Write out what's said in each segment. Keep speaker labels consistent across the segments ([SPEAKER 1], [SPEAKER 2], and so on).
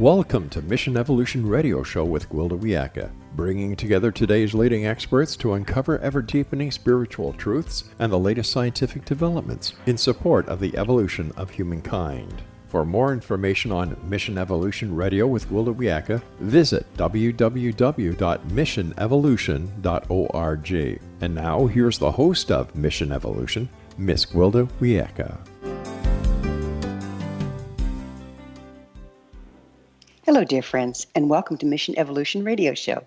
[SPEAKER 1] Welcome to Mission Evolution Radio Show with Gwilda Wiyaka, bringing together today's leading experts to uncover ever-deepening spiritual truths and the latest scientific developments in support of the evolution of humankind. For more information on Mission Evolution Radio with Gwilda Wiyaka, visit www.missionevolution.org. And now, here's the host of Mission Evolution, Miss Gwilda Wiyaka.
[SPEAKER 2] Hello, dear friends, and welcome to Mission Evolution Radio Show,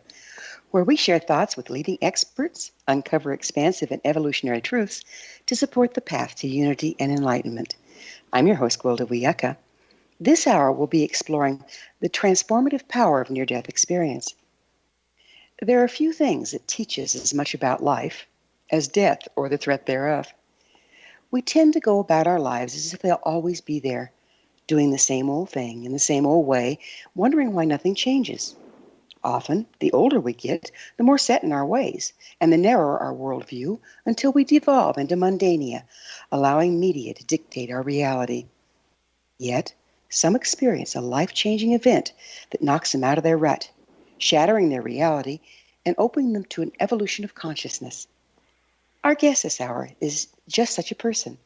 [SPEAKER 2] where we share thoughts with leading experts, uncover expansive and evolutionary truths to support the path to unity and enlightenment. I'm your host, Gwilda Wiyaka. This hour we'll be exploring the transformative power of near-death experience. There are few things that teach us as much about life as death or the threat thereof. We tend to go about our lives as if they'll always be there, doing the same old thing in the same old way, wondering why nothing changes. Often, the older we get, the more set in our ways, and the narrower our worldview, until we devolve into mundania, allowing media to dictate our reality. Yet, some experience a life-changing event that knocks them out of their rut, shattering their reality and opening them to an evolution of consciousness. Our guest this hour is just such a person.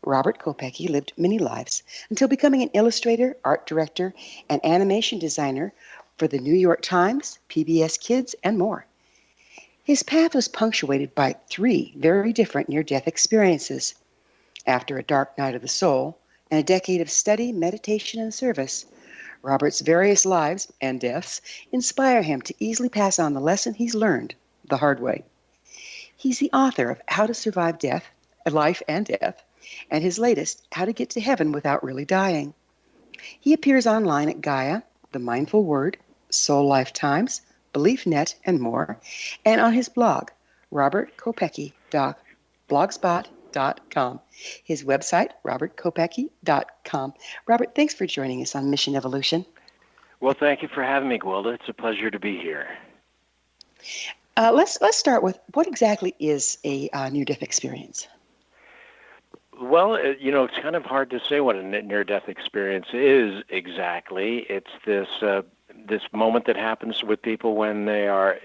[SPEAKER 2] Robert Kopecky lived many lives until becoming an illustrator, art director, and animation designer for the New York Times, PBS Kids, and more. His path was punctuated by 3 very different near-death experiences. After a dark night of the soul and a decade of study, meditation, and service, Robert's various lives and deaths inspire him to easily pass on the lesson he's learned the hard way. He's the author of How to Survive Death, Life and Death, and his latest, How to Get to Heaven Without Really Dying. He appears online at Gaia, The Mindful Word, Soul Lifetimes, BeliefNet, and more, and on his blog, robertkopecky.blogspot.com. His website, robertkopecky.com. Robert, thanks for joining us on Mission Evolution.
[SPEAKER 3] Well, thank you for having me, Gwilda. It's a pleasure to be here.
[SPEAKER 2] Let's start with, what exactly is a near-death experience?
[SPEAKER 3] Well, it's kind of hard to say what a near-death experience is exactly. It's this moment that happens with people when they are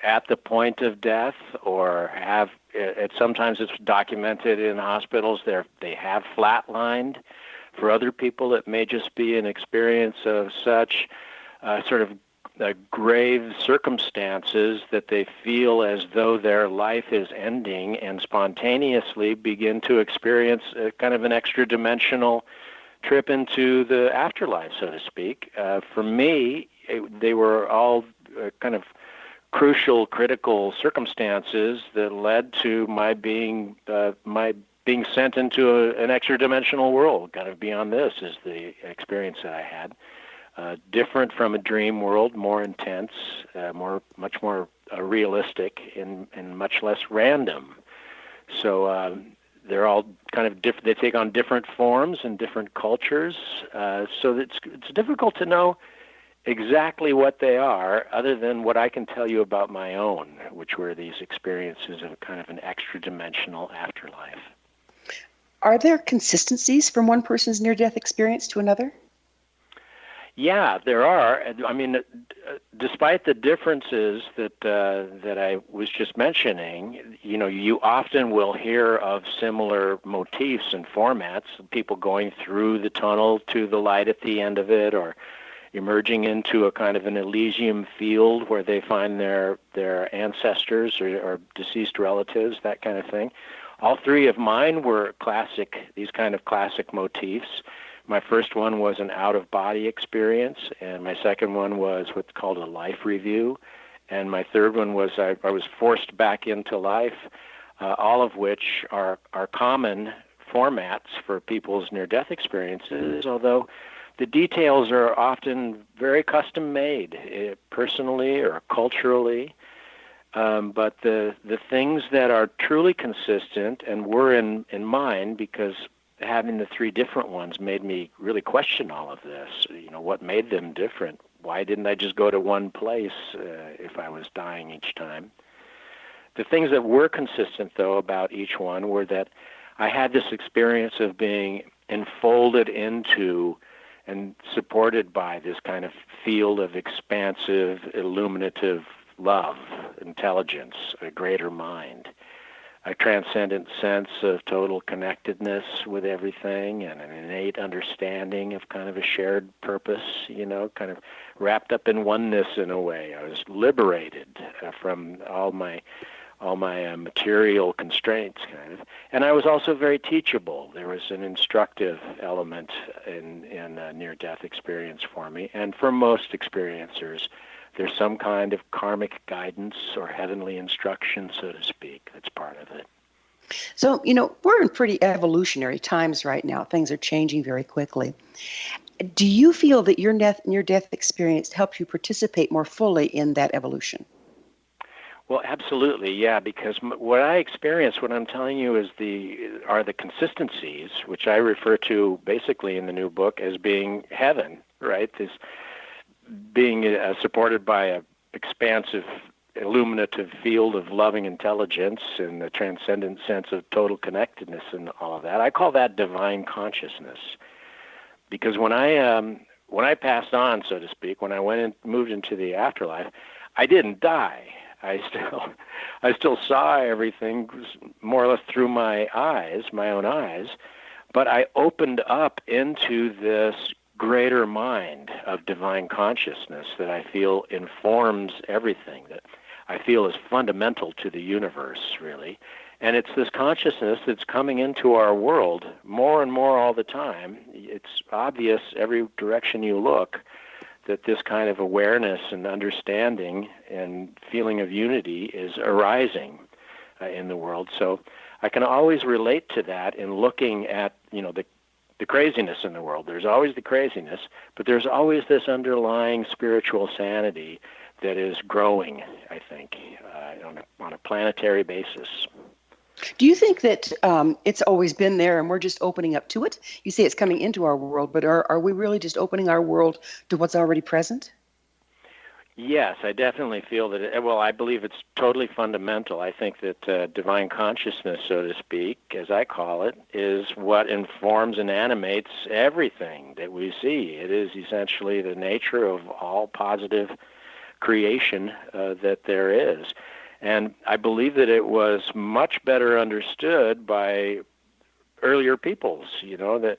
[SPEAKER 3] at the point of death, or have. Sometimes it's documented in hospitals. They have flatlined. For other people, it may just be an experience of such sort of grave circumstances that they feel as though their life is ending, and spontaneously begin to experience kind of an extra-dimensional trip into the afterlife, so to speak. For me, they were all kind of crucial, critical circumstances that led to my being sent into an extra-dimensional world. Kind of beyond this is the experience that I had. Different from a dream world, more intense, much more realistic, and much less random. So they're all kind of different. They take on different forms in different cultures. So it's difficult to know exactly what they are, other than what I can tell you about my own, which were these experiences of kind of an extra-dimensional afterlife.
[SPEAKER 2] Are there consistencies from one person's near-death experience to another?
[SPEAKER 3] Yeah, there are. I mean, despite the differences that I was just mentioning, you often will hear of similar motifs and formats. People going through the tunnel to the light at the end of it, or emerging into a kind of an Elysium field where they find their ancestors or deceased relatives, that kind of thing. All 3 of mine were these kind of classic motifs. My first one was an out-of-body experience, and my second one was what's called a life review, and my third one was I was forced back into life, all of which are common formats for people's near-death experiences, although the details are often very custom-made, personally or culturally. But the things that are truly consistent and were in mine, because having the 3 different ones made me really question all of this. What made them different? Why didn't I just go to one place if I was dying each time? The things that were consistent, though, about each one were that I had this experience of being enfolded into and supported by this kind of field of expansive, illuminative love, intelligence, a greater mind, a transcendent sense of total connectedness with everything, and an innate understanding of kind of a shared purpose, kind of wrapped up in oneness in a way. I was liberated from all my material constraints, kind of. And I was also very teachable. There was an instructive element in a near-death experience for me. And for most experiencers, there's some kind of karmic guidance or heavenly instruction, so to speak, that's part of it.
[SPEAKER 2] So, we're in pretty evolutionary times right now. Things are changing very quickly. Do you feel that your near-death experience helped you participate more fully in that evolution?
[SPEAKER 3] Well, absolutely, yeah, because what I experienced, what I'm telling you are the consistencies, which I refer to basically in the new book as being heaven, right? This being supported by a expansive, illuminative field of loving intelligence and the transcendent sense of total connectedness and all of that. I call that divine consciousness, because when I passed on, so to speak, when I moved into the afterlife, I didn't die. I still saw everything more or less through my own eyes, but I opened up into this greater mind of divine consciousness that I feel informs everything, that I feel is fundamental to the universe, really. And it's this consciousness that's coming into our world more and more all the time. It's obvious every direction you look that this kind of awareness and understanding and feeling of unity is arising in the world. So I can always relate to that in looking at, the craziness in the world. There's always the craziness, but there's always this underlying spiritual sanity that is growing, I think, on a planetary basis.
[SPEAKER 2] Do you think that it's always been there and we're just opening up to it? You say it's coming into our world, but are we really just opening our world to what's already present?
[SPEAKER 3] Yes, I definitely feel that, I believe it's totally fundamental. I think that divine consciousness, so to speak, as I call it, is what informs and animates everything that we see. It is essentially the nature of all positive creation that there is. And I believe that it was much better understood by earlier peoples. That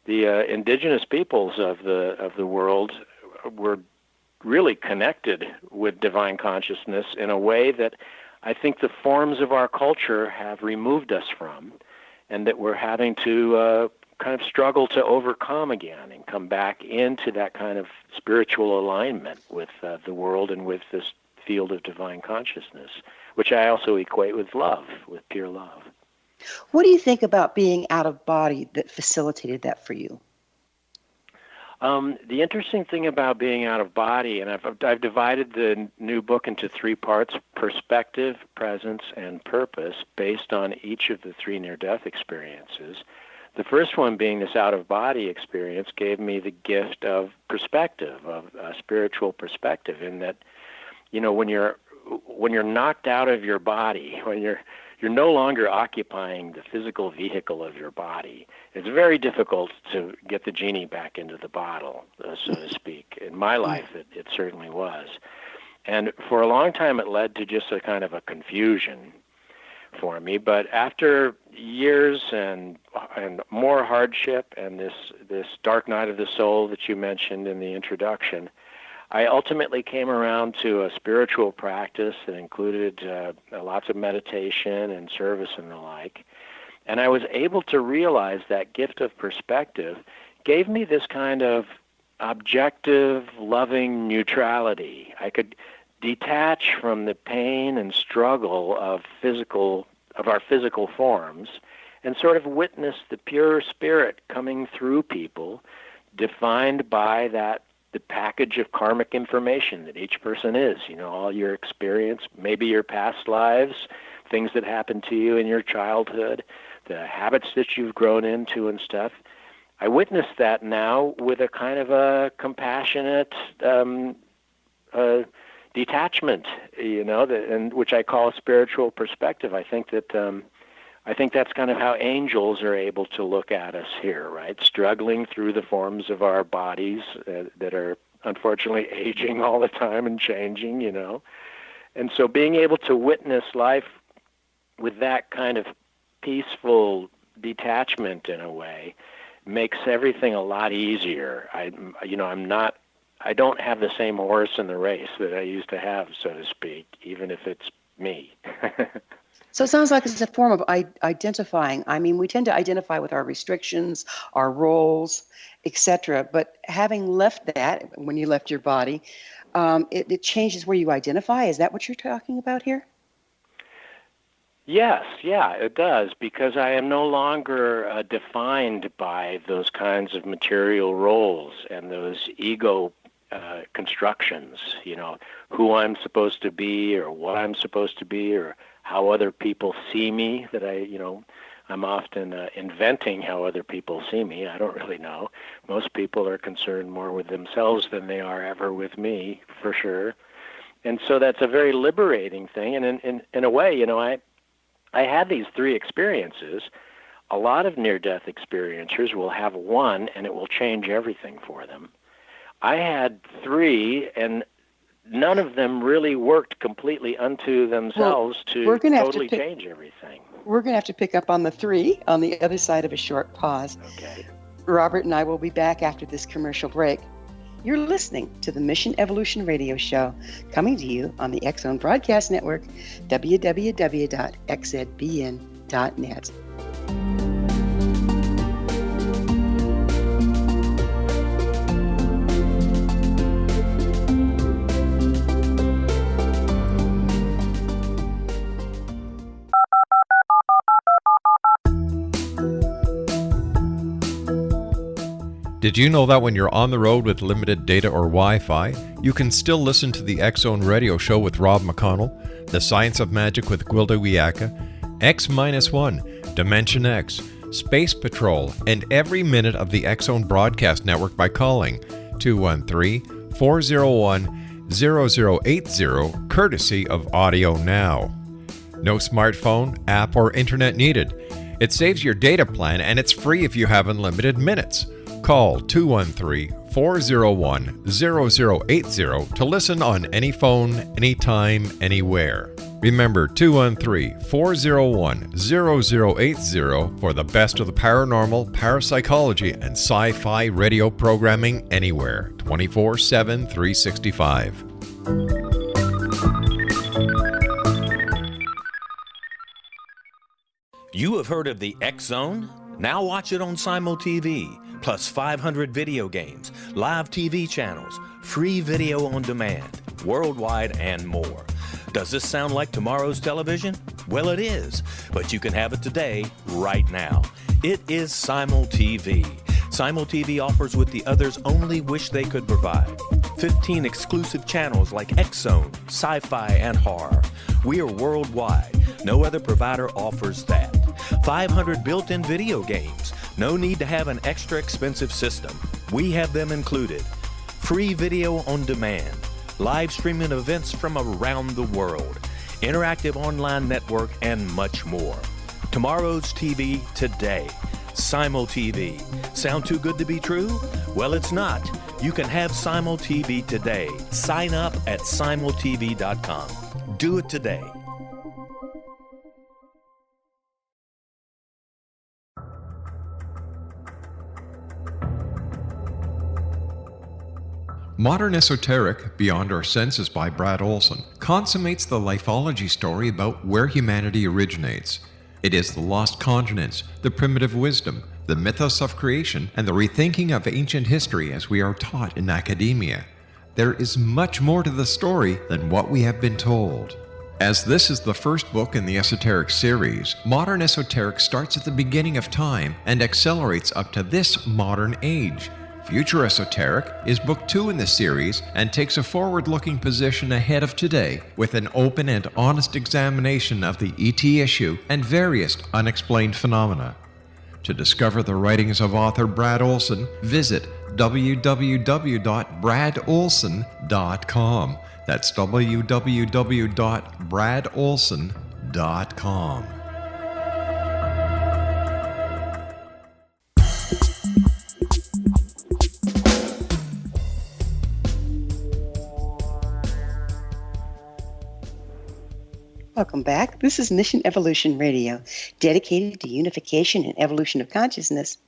[SPEAKER 3] the indigenous peoples of the world were really connected with divine consciousness in a way that I think the forms of our culture have removed us from, and that we're having to kind of struggle to overcome again and come back into that kind of spiritual alignment with the world and with this field of divine consciousness, which I also equate with love, with pure love.
[SPEAKER 2] What do you think about being out of body that facilitated that for you?
[SPEAKER 3] The interesting thing about being out of body, and I've divided the new book into three parts: perspective, presence, and purpose, based on each of the three near-death experiences. The first one, being this out-of-body experience, gave me the gift of perspective, of spiritual perspective, in that, when you're knocked out of your body, when you're no longer occupying the physical vehicle of your body, it's very difficult to get the genie back into the bottle, so to speak. In my life, it certainly was. And for a long time, it led to just a kind of a confusion for me. But after years and more hardship and this dark night of the soul that you mentioned in the introduction, I ultimately came around to a spiritual practice that included lots of meditation and service and the like. And I was able to realize that gift of perspective gave me this kind of objective, loving neutrality. I could detach from the pain and struggle of our physical forms and sort of witness the pure spirit coming through people, defined by the package of karmic information that each person is, all your experience, maybe your past lives, things that happened to you in your childhood, the habits that you've grown into and stuff. I witness that now with a kind of a compassionate detachment, and which I call spiritual perspective. I think that I think that's kind of how angels are able to look at us here, right? Struggling through the forms of our bodies that are unfortunately aging all the time and changing, And so being able to witness life with that kind of peaceful detachment in a way makes everything a lot easier. I don't have the same horse in the race that I used to have, so to speak, even if it's me.
[SPEAKER 2] So it sounds like it's a form of identifying. I mean, we tend to identify with our restrictions, our roles, etc. But having left that, when you left your body, it changes where you identify. Is that what you're talking about here?
[SPEAKER 3] Yes, yeah, it does, because I am no longer defined by those kinds of material roles and those ego constructions, who I'm supposed to be or what I'm supposed to be or how other people see me, that I'm often inventing how other people see me. I don't really know. Most people are concerned more with themselves than they are ever with me, for sure. And so that's a very liberating thing. And in a way, I had these three experiences. A lot of near-death experiencers will have one, and it will change everything for them. I had three, and none of them really worked completely unto themselves to totally change everything.
[SPEAKER 2] We're going to have to pick up on the three on the other side of a short pause.
[SPEAKER 3] Okay.
[SPEAKER 2] Robert and I will be back after this commercial break. You're listening to the Mission Evolution Radio Show, coming to you on the X Zone Broadcast Network, www.xzbn.net.
[SPEAKER 1] Did you know that when you're on the road with limited data or Wi-Fi, you can still listen to the X Zone Radio Show with Rob McConnell, The Science of Magic with Gwilda Wiyaka, X-1, Dimension X, Space Patrol, and every minute of the X Zone Broadcast Network by calling 213-401-0080, courtesy of Audio Now. No smartphone, app, or internet needed. It saves your data plan, and it's free if you have unlimited minutes. Call 213-401-0080 to listen on any phone, anytime, anywhere. Remember 213-401-0080 for the best of the paranormal, parapsychology, and sci-fi radio programming anywhere, 24/7, 365.
[SPEAKER 4] You have heard of the X Zone? Now watch it on Simul TV. Plus 500 video games, live TV channels, free video on demand, worldwide, and more. Does this sound like tomorrow's television? Well, it is, but you can have it today, right now. It is Simul TV. Simul TV offers what the others only wish they could provide. 15 exclusive channels like X Zone, sci-fi, and horror. We are worldwide. No other provider offers that. 500 built-in video games. No need to have an extra expensive system. We have them included. Free video on demand. Live streaming events from around the world. Interactive online network, and much more. Tomorrow's TV today. Simul TV. Sound too good to be true? Well, it's not. You can have Simul TV today. Sign up at simultv.com. Do it today.
[SPEAKER 1] Modern Esoteric, Beyond Our Senses by Brad Olson, consummates the lifeology story about where humanity originates. It is the lost continents, the primitive wisdom, the mythos of creation, and the rethinking of ancient history as we are taught in academia. There is much more to the story than what we have been told. As this is the first book in the Esoteric series, Modern Esoteric starts at the beginning of time and accelerates up to this modern age. Future Esoteric is book 2 in the series and takes a forward-looking position ahead of today with an open and honest examination of the ET issue and various unexplained phenomena. To discover the writings of author Brad Olson, visit www.bradolson.com. That's www.bradolson.com.
[SPEAKER 2] Welcome back. This is Mission Evolution Radio, dedicated to unification and evolution of consciousness.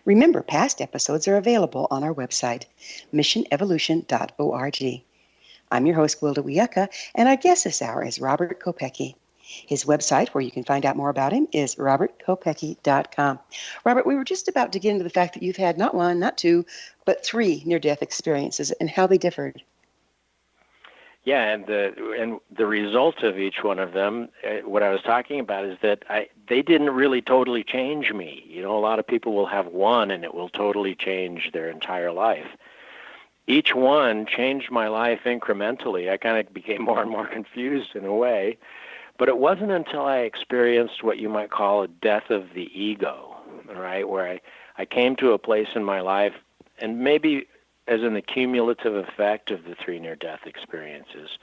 [SPEAKER 2] Remember, past episodes are available on our website, missionevolution.org. I'm your host, Gwilda Wiyaka, and our guest this hour is Robert Kopecky. His website, where you can find out more about him, is robertkopecky.com. Robert, we were just about to get into the fact that you've had not one, not two, but three near-death experiences and how they differed.
[SPEAKER 3] Yeah, and the result of each one of them, what I was talking about is that they didn't really totally change me. You know, a lot of people will have one and it will totally change their entire life. Each one changed my life incrementally. I kind of became more and more confused in a way. But it wasn't until I experienced what you might call a death of the ego, all right, where I came to a place in my life, and maybe as in the cumulative effect of the three near-death experiences,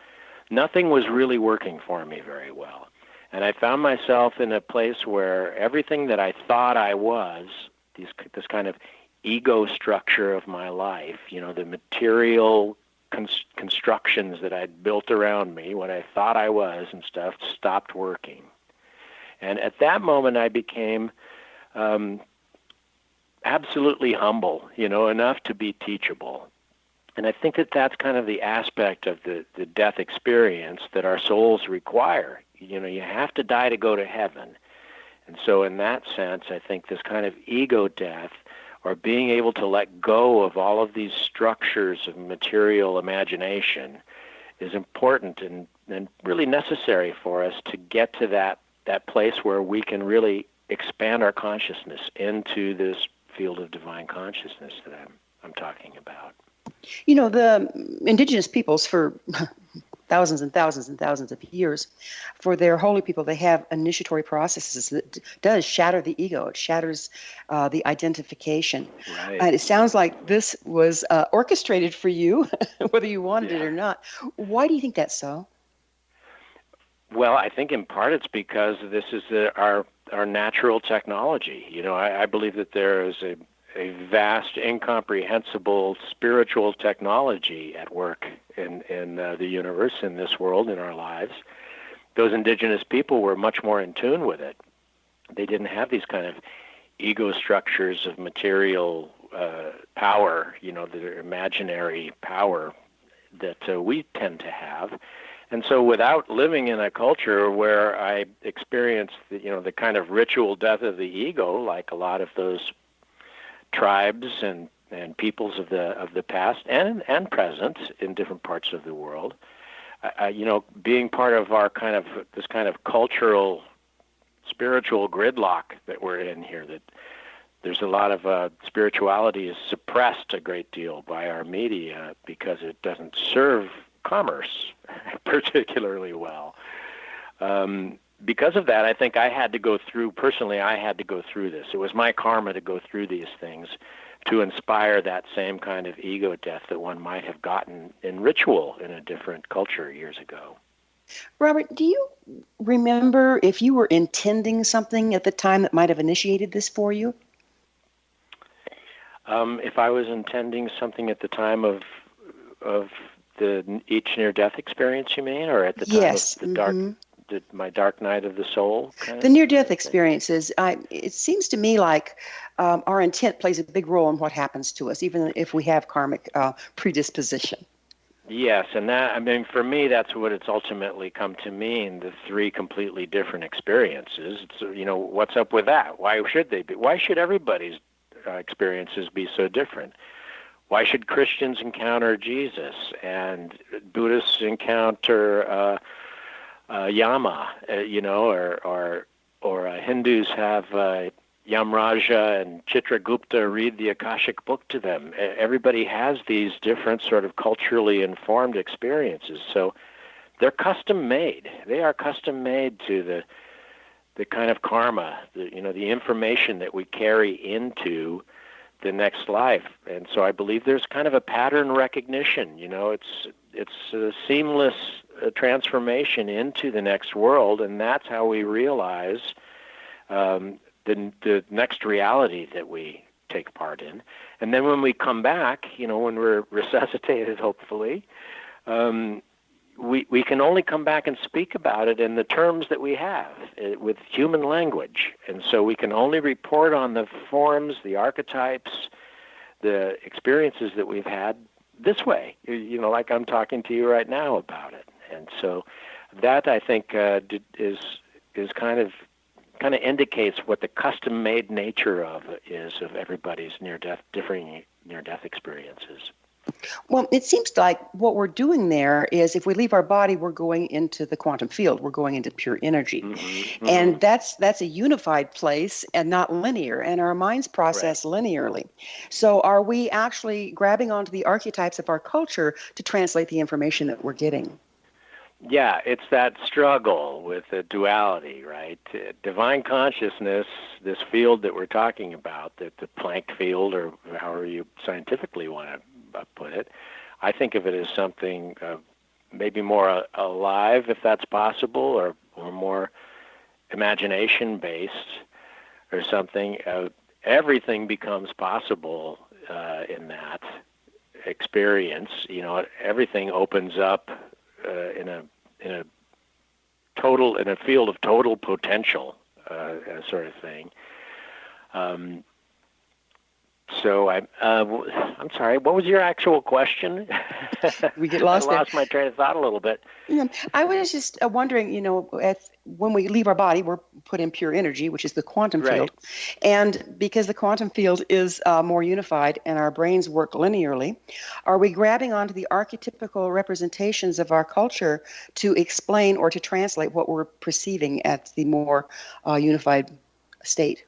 [SPEAKER 3] nothing was really working for me very well. And I found myself in a place where everything that I thought I was, this kind of ego structure of my life, you know, the material constructions that I'd built around me, what I thought I was and stuff, stopped working. And at that moment, I became absolutely humble, you know, enough to be teachable. And I think that that's kind of the aspect of the death experience that our souls require. You know, you have to die to go to heaven. And so in that sense, I think this kind of ego death, or being able to let go of all of these structures of material imagination, is important and really necessary for us to get to that place where we can really expand our consciousness into this field of divine consciousness that I'm talking about.
[SPEAKER 2] You know, the indigenous peoples for thousands and thousands and thousands of years, for their holy people, they have initiatory processes that does shatter the ego. It shatters the identification.
[SPEAKER 3] Right.
[SPEAKER 2] And it sounds like this was orchestrated for you, whether you wanted it or not. Why do you think that's so?
[SPEAKER 3] Well, I think in part it's because this is our natural technology. You know, I believe that there is a vast, incomprehensible spiritual technology at work in the universe, in this world, in our lives. Those indigenous people were much more in tune with it. They didn't have these kind of ego structures of material power, you know, the imaginary power that we tend to have. And so without living in a culture where I experienced the kind of ritual death of the ego, like a lot of those tribes and peoples of the past and present in different parts of the world, being part of our this kind of cultural, spiritual gridlock that we're in here, that there's a lot of spirituality is suppressed a great deal by our media because it doesn't serve commerce particularly well. Because of that, I think I had to go through this. It was my karma to go through these things to inspire that same kind of ego death that one might have gotten in ritual in a different culture years ago.
[SPEAKER 2] Robert, do you remember if you were intending something at the time that might have initiated this for you?
[SPEAKER 3] If I was intending something at the time of each near-death experience, you mean, or at the time of the dark? My dark night of the soul?
[SPEAKER 2] The near-death experiences, it seems to me like our intent plays a big role in what happens to us, even if we have karmic predisposition.
[SPEAKER 3] Yes, and that, I mean, for me, that's what it's ultimately come to mean, the three completely different experiences. It's, you know, what's up with that? Why should they be? Why should everybody's experiences be so different? Why should Christians encounter Jesus and Buddhists encounter Yama, or Hindus have Yamraja and Chitragupta read the Akashic book to them. Everybody has these different sort of culturally informed experiences. So they're custom made. They are custom made to the kind of karma, the information that we carry into the next life. And so I believe there's kind of a pattern recognition. You know, it's a seamless transformation into the next world, and that's how we realize the next reality that we take part in. And then when we come back, when we're resuscitated, hopefully, we can only come back and speak about it in the terms that we have with human language. And so we can only report on the forms, the archetypes, the experiences that we've had this way, like I'm talking to you right now about it. And so that, I think, is kind of indicates what the custom-made nature of everybody's differing near-death experiences.
[SPEAKER 2] Well, it seems like what we're doing there is if we leave our body, we're going into the quantum field. We're going into pure energy. Mm-hmm. And that's a unified place and not linear. And our minds process linearly. So are we actually grabbing onto the archetypes of our culture to translate the information that we're getting?
[SPEAKER 3] Yeah, it's that struggle with the duality, right? Divine consciousness, this field that we're talking about, the Planck field, or however you scientifically want to put it, I think of it as something maybe more alive, if that's possible, or more imagination-based or something. Everything becomes possible in that experience. Everything opens up in a field of total potential, sort of thing. So I'm sorry. What was your actual question?
[SPEAKER 2] We get lost.
[SPEAKER 3] I lost my train of thought a little bit.
[SPEAKER 2] Yeah, I was just wondering. When we leave our body, we're put in pure energy, which is the quantum field, and because the quantum field is more unified and our brains work linearly, are we grabbing onto the archetypical representations of our culture to explain or to translate what we're perceiving at the more unified state?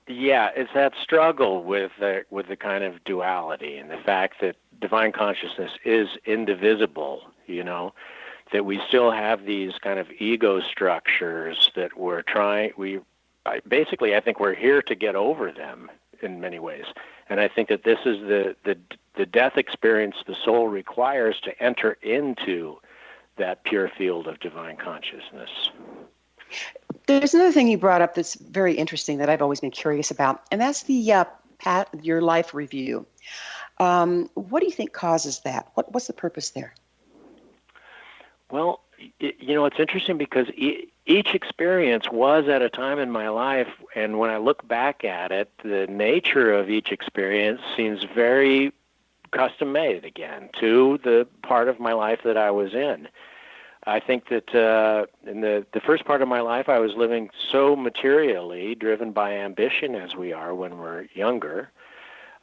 [SPEAKER 3] Yeah, it's that struggle with the kind of duality and the fact that divine consciousness is indivisible, that we still have these kind of ego structures that basically I think we're here to get over them in many ways. And I think that this is the death experience the soul requires to enter into that pure field of divine consciousness.
[SPEAKER 2] There's another thing you brought up that's very interesting that I've always been curious about, and that's the your life review. What do you think causes that? What's the purpose there?
[SPEAKER 3] Well, it's interesting because each experience was at a time in my life, and when I look back at it, the nature of each experience seems very custom-made again to the part of my life that I was in. I think that in the first part of my life, I was living so materially, driven by ambition as we are when we're younger,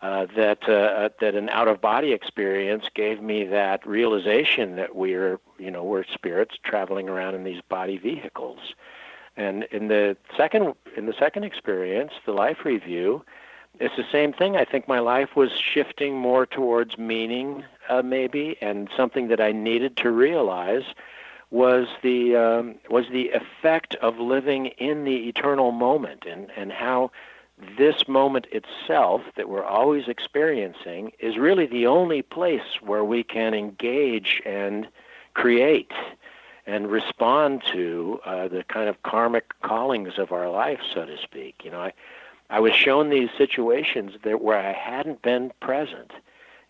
[SPEAKER 3] that an out-of-body experience gave me that realization that we're spirits traveling around in these body vehicles. And in the second experience, the life review, it's the same thing. I think my life was shifting more towards meaning, maybe, and something that I needed to realize was the effect of living in the eternal moment, and how this moment itself that we're always experiencing is really the only place where we can engage and create and respond to the kind of karmic callings of our life, so to speak. I was shown these situations where I hadn't been present,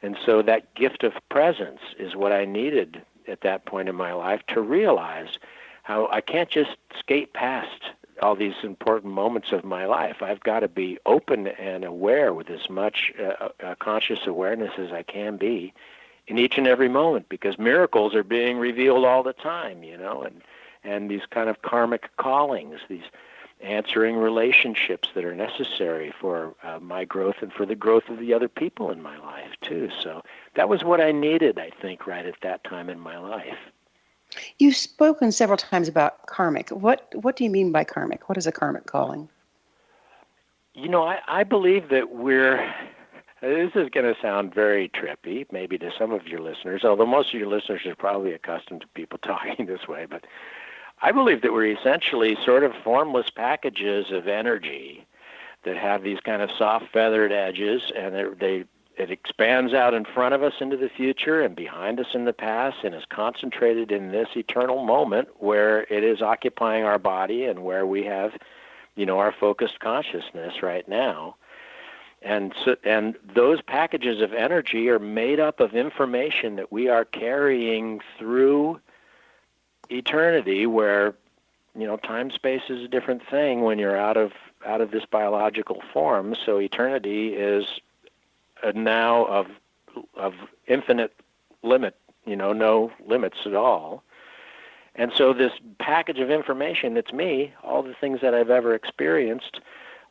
[SPEAKER 3] and so that gift of presence is what I needed at that point in my life to realize how I can't just skate past all these important moments of my life. I've got to be open and aware with as much conscious awareness as I can be in each and every moment, because miracles are being revealed all the time, and these kind of karmic callings, these answering relationships that are necessary for my growth and for the growth of the other people in my life too. So that was what I needed, I think, right at that time in my life.
[SPEAKER 2] You've spoken several times about karmic. What do you mean by karmic? What is a karmic calling?
[SPEAKER 3] I believe that this is going to sound very trippy, maybe to some of your listeners, although most of your listeners are probably accustomed to people talking this way, but I believe that we're essentially sort of formless packages of energy that have these kind of soft feathered edges, and it expands out in front of us into the future and behind us in the past, and is concentrated in this eternal moment where it is occupying our body and where we have, our focused consciousness right now. And those packages of energy are made up of information that we are carrying through eternity where, time space is a different thing when you're out of this biological form. So eternity is a now of infinite limit, no limits at all. And so this package of information that's me, all the things that I've ever experienced,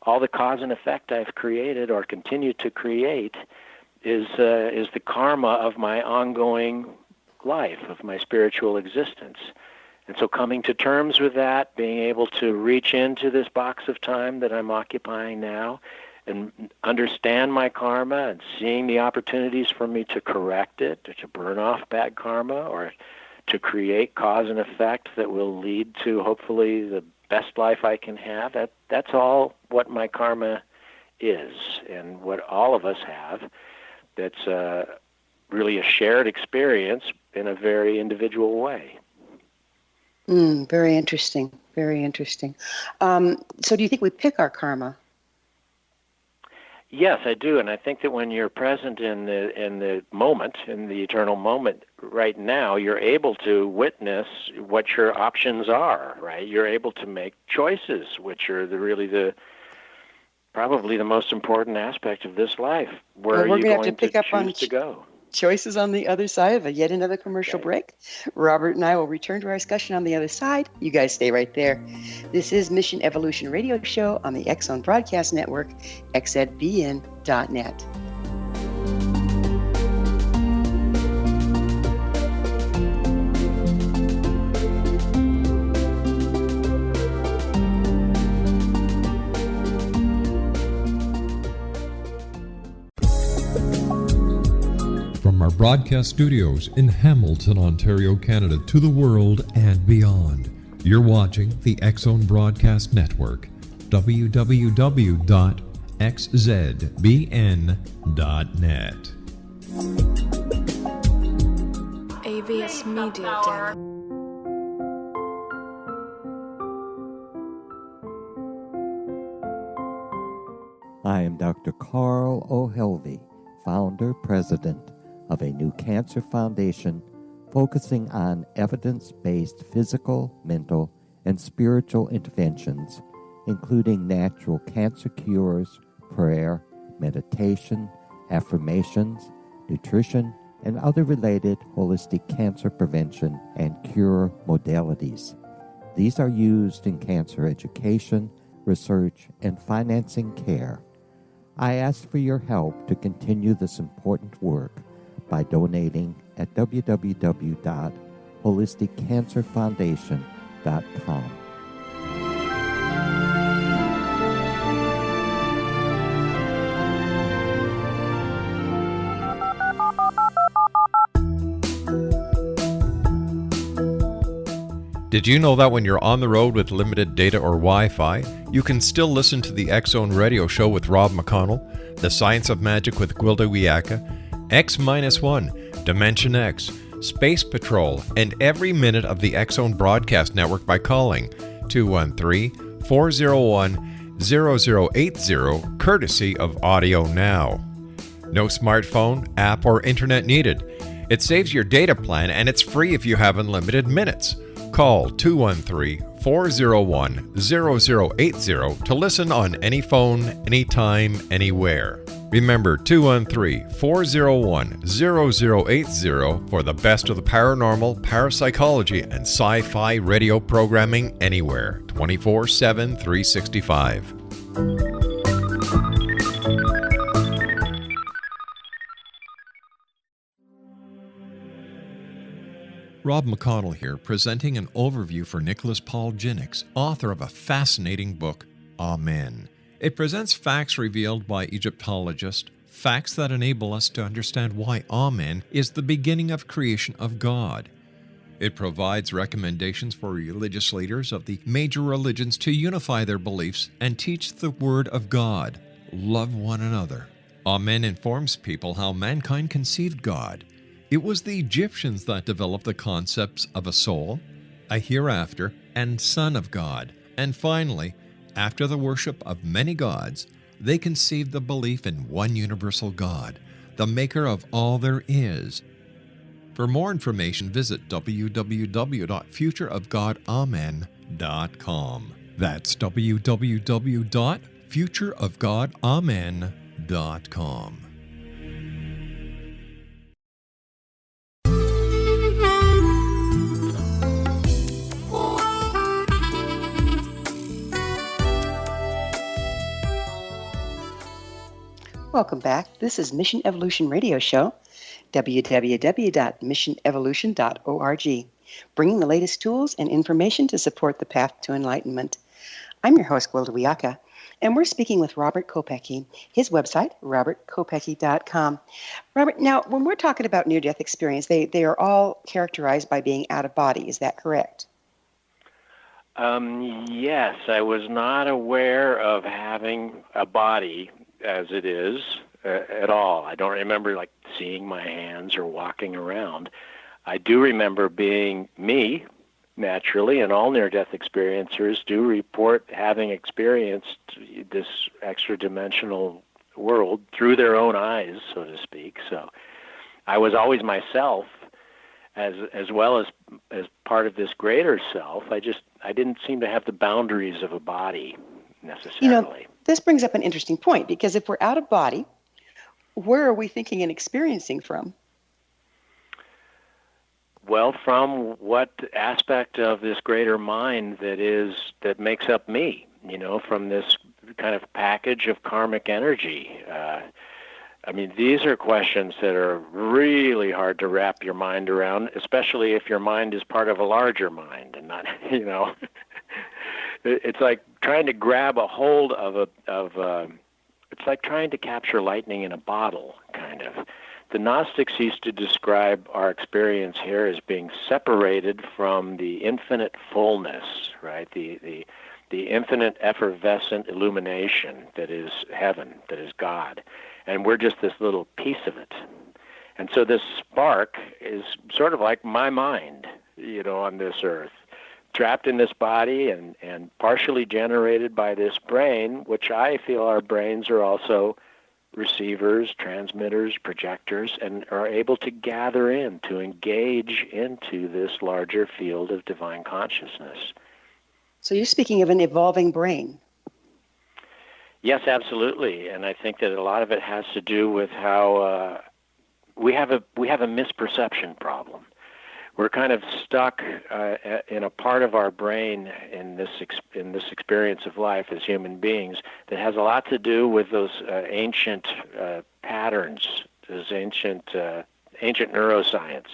[SPEAKER 3] all the cause and effect I've created or continue to create is the karma of my ongoing life, of my spiritual existence. And so coming to terms with that, being able to reach into this box of time that I'm occupying now and understand my karma and seeing the opportunities for me to correct it, or to burn off bad karma, or to create cause and effect that will lead to hopefully the best life I can have, that's all what my karma is, and what all of us have. That's really a shared experience in a very individual way.
[SPEAKER 2] Very interesting. Very interesting. So do you think we pick our karma?
[SPEAKER 3] Yes, I do, and I think that when you're present in the moment, in the eternal moment right now, you're able to witness what your options are, right? You're able to make choices, which are probably the most important aspect of this life. Where are you going to pick up on to go?
[SPEAKER 2] Choices on the other side of yet another commercial break. Robert and I will return to our discussion on the other side. You guys stay right there. This is Mission Evolution Radio Show on the X Zone Broadcast Network, xzbn.net.
[SPEAKER 1] From our broadcast studios in Hamilton, Ontario, Canada, to the world and beyond, you're watching the X Zone Broadcast Network, www.xzbn.net.
[SPEAKER 5] AVS Media Demo.
[SPEAKER 6] I am Dr. Carl O'Helvey, founder, president of a new cancer foundation focusing on evidence-based physical, mental, and spiritual interventions, including natural cancer cures, prayer, meditation, affirmations, nutrition, and other related holistic cancer prevention and cure modalities. These are used in cancer education, research, and financing care. I ask for your help to continue this important work by donating at www.holisticcancerfoundation.com.
[SPEAKER 1] Did you know that when you're on the road with limited data or Wi-Fi, you can still listen to the X Zone Radio Show with Rob McConnell, The Science of Magic with Gwilda Wiyaka, X-1, Dimension X, Space Patrol, and every minute of the X Zone Broadcast Network by calling 213-401-0080, courtesy of Audio Now. No smartphone, app, or internet needed. It saves your data plan and it's free if you have unlimited minutes. Call 213-401-0080 to listen on any phone, anytime, anywhere. Remember 213-401-0080 for the best of the paranormal, parapsychology, and sci-fi radio programming anywhere, 24/7, 365. Rob McConnell here, presenting an overview for Nicholas Paul Jennings, author of a fascinating book, Amen. It presents facts revealed by Egyptologists, facts that enable us to understand why Amen is the beginning of creation of God. It provides recommendations for religious leaders of the major religions to unify their beliefs and teach the Word of God. Love one another. Amen informs people how mankind conceived God. It was the Egyptians that developed the concepts of a soul, a hereafter, and Son of God. And finally, after the worship of many gods, they conceived the belief in one universal God, the maker of all there is. For more information, visit www.futureofgodamen.com. That's www.futureofgodamen.com.
[SPEAKER 2] Welcome back. This is Mission Evolution Radio Show, www.missionevolution.org, bringing the latest tools and information to support the path to enlightenment. I'm your host, Gwilda Wiyaka, and we're speaking with Robert Kopecky. His website, robertkopecky.com. Robert, now, when we're talking about near-death experience, they are all characterized by being out of body. Is that correct?
[SPEAKER 3] Yes, I was not aware of having a body as it is at all. I don't remember like seeing my hands or walking around. I do remember being me, naturally, and all near-death experiencers do report having experienced this extra-dimensional world through their own eyes, so to speak. So I was always myself as well as part of this greater self. I didn't seem to have the boundaries of a body necessarily.
[SPEAKER 2] You know, this brings up an interesting point, because if we're out of body, where are we thinking and experiencing from?
[SPEAKER 3] Well, from what aspect of this greater mind that makes up me, from this kind of package of karmic energy. I mean, these are questions that are really hard to wrap your mind around, especially if your mind is part of a larger mind and not, It's like trying to grab a hold it's like trying to capture lightning in a bottle, kind of. The Gnostics used to describe our experience here as being separated from the infinite fullness, right? The infinite effervescent illumination that is heaven, that is God. And we're just this little piece of it. And so this spark is sort of like my mind, on this earth, trapped in this body and partially generated by this brain, which I feel our brains are also receivers, transmitters, projectors, and are able to gather in, to engage into this larger field of divine consciousness.
[SPEAKER 2] So you're speaking of an evolving brain.
[SPEAKER 3] Yes, absolutely. And I think that a lot of it has to do with how we have a misperception problem. We're kind of stuck in a part of our brain in this experience of life as human beings that has a lot to do with those ancient patterns, those ancient neuroscience.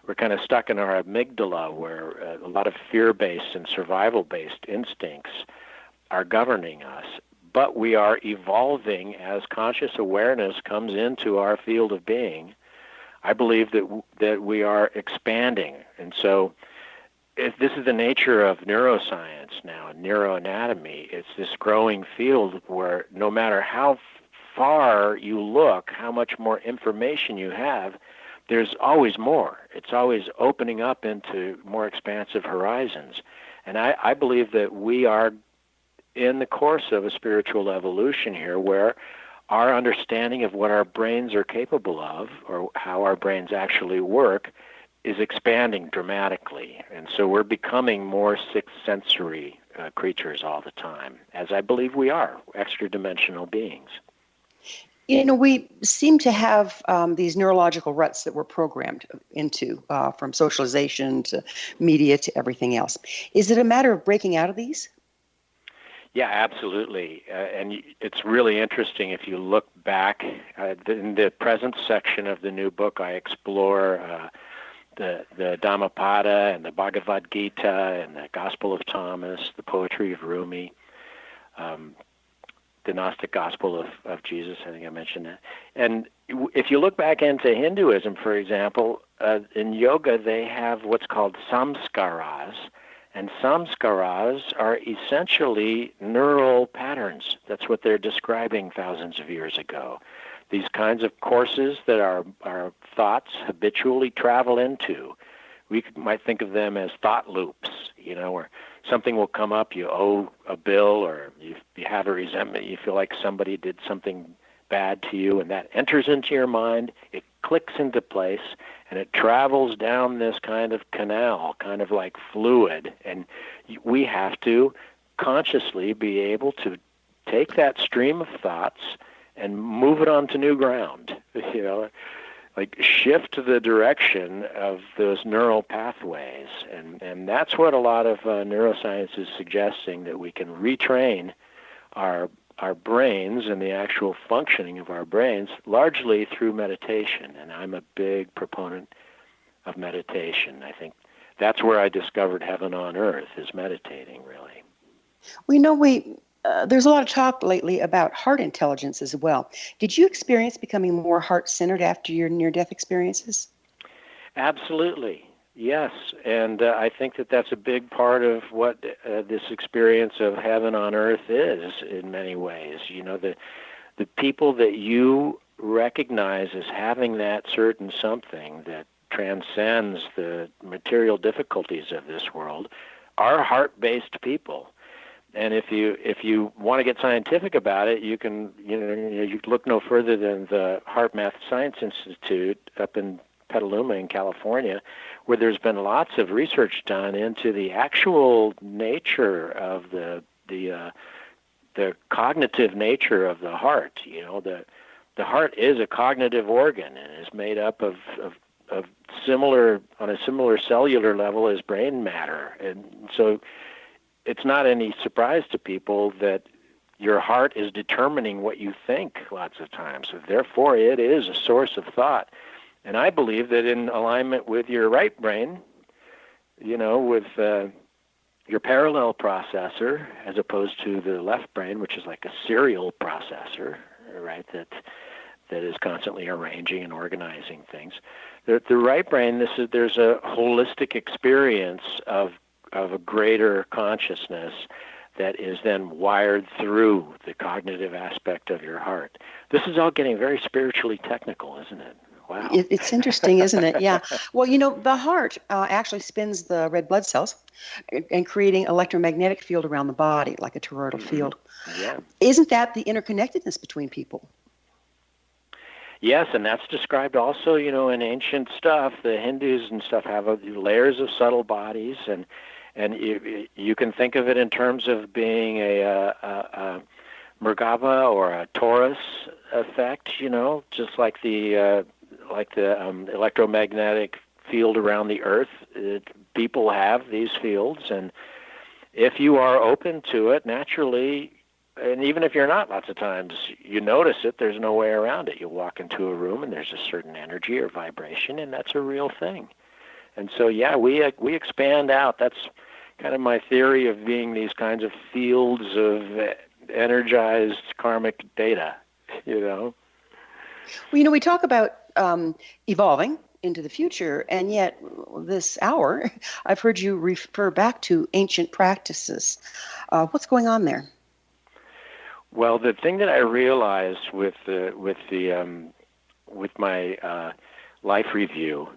[SPEAKER 3] We're kind of stuck in our amygdala, where a lot of fear-based and survival-based instincts are governing us. But we are evolving as conscious awareness comes into our field of being. I believe that we are expanding. And so if this is the nature of neuroscience now, neuroanatomy. It's this growing field where no matter how far you look, how much more information you have, there's always more. It's always opening up into more expansive horizons. And I believe that we are in the course of a spiritual evolution here, where our understanding of what our brains are capable of, or how our brains actually work, is expanding dramatically. And so we're becoming more sixth sensory creatures all the time, as I believe we are, extra-dimensional beings.
[SPEAKER 2] We seem to have these neurological ruts that we're programmed into, from socialization to media to everything else. Is it a matter of breaking out of these?
[SPEAKER 3] Yeah, absolutely. And it's really interesting if you look back. In the present section of the new book, I explore the Dhammapada and the Bhagavad Gita and the Gospel of Thomas, the poetry of Rumi, the Gnostic Gospel of Jesus. I think I mentioned that. And if you look back into Hinduism, for example, in yoga they have what's called samskaras. And samskaras are essentially neural patterns. That's what they're describing thousands of years ago. These kinds of courses that our thoughts habitually travel into. We might think of them as thought loops, where something will come up, you owe a bill, or you have a resentment, you feel like somebody did something bad to you, and that enters into your mind, it clicks into place, and it travels down this kind of canal, kind of like fluid, and we have to consciously be able to take that stream of thoughts and move it onto new ground, like shift the direction of those neural pathways. And that's what a lot of neuroscience is suggesting, that we can retrain our brains and the actual functioning of our brains largely through meditation. And I'm a big proponent of meditation. I think that's where I discovered heaven on earth, is meditating, really.
[SPEAKER 2] There's a lot of talk lately about heart intelligence as well. Did you experience becoming more heart-centered after your near-death experiences?
[SPEAKER 3] Absolutely, yes. And I think that that's a big part of what this experience of heaven on earth is in many ways. The people that you recognize as having that certain something that transcends the material difficulties of this world are heart-based people. And if you want to get scientific about it, you can you look no further than the Heart Math Science Institute up in Petaluma in California, where there's been lots of research done into the actual nature of the cognitive nature of the heart. The heart is a cognitive organ and is made up of similar, on a similar cellular level as brain matter, and so it's not any surprise to people that your heart is determining what you think lots of times. So therefore, it is a source of thought. And I believe that in alignment with your right brain, with your parallel processor, as opposed to the left brain, which is like a serial processor, right, that is constantly arranging and organizing things. The right brain, there's a holistic experience of a greater consciousness that is then wired through the cognitive aspect of your heart. This is all getting very spiritually technical, isn't it? Wow.
[SPEAKER 2] It's interesting, isn't it? Yeah. Well, the heart actually spins the red blood cells and creating electromagnetic field around the body, like a toroidal field.
[SPEAKER 3] Yeah.
[SPEAKER 2] Isn't that the interconnectedness between people?
[SPEAKER 3] Yes, and that's described also, in ancient stuff. The Hindus and stuff have layers of subtle bodies, and you can think of it in terms of being a Merkaba or a torus effect, just like the electromagnetic field around the Earth. People have these fields, and if you are open to it, naturally, and even if you're not, lots of times you notice it. There's no way around it. You walk into a room and there's a certain energy or vibration, and that's a real thing. And so, yeah, we expand out. That's kind of my theory of being these kinds of fields of energized karmic data,
[SPEAKER 2] Well, we talk about evolving into the future, and yet this hour, I've heard you refer back to ancient practices. What's going on there?
[SPEAKER 3] Well, the thing that I realized with my life review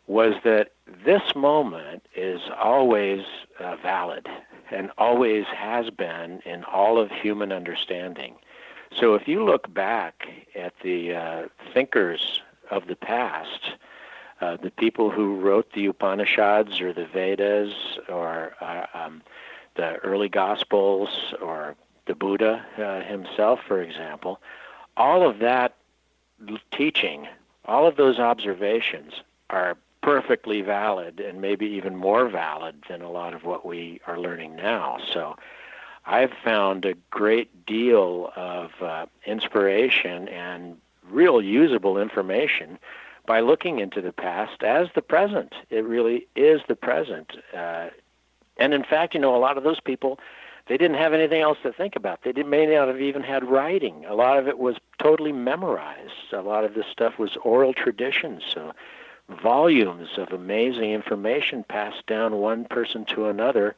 [SPEAKER 3] was that this moment is always valid and always has been in all of human understanding. So if you look back at the thinkers of the past, the people who wrote the Upanishads or the Vedas or the early Gospels or the Buddha himself, for example, all of that teaching, all of those observations are perfectly valid and maybe even more valid than a lot of what we are learning now. So I've found a great deal of inspiration and real usable information by looking into the past as the present. It really is the present. And in fact, a lot of those people, they didn't have anything else to think about. They may not have even had writing. A lot of it was totally memorized. A lot of this stuff was oral traditions, so volumes of amazing information passed down one person to another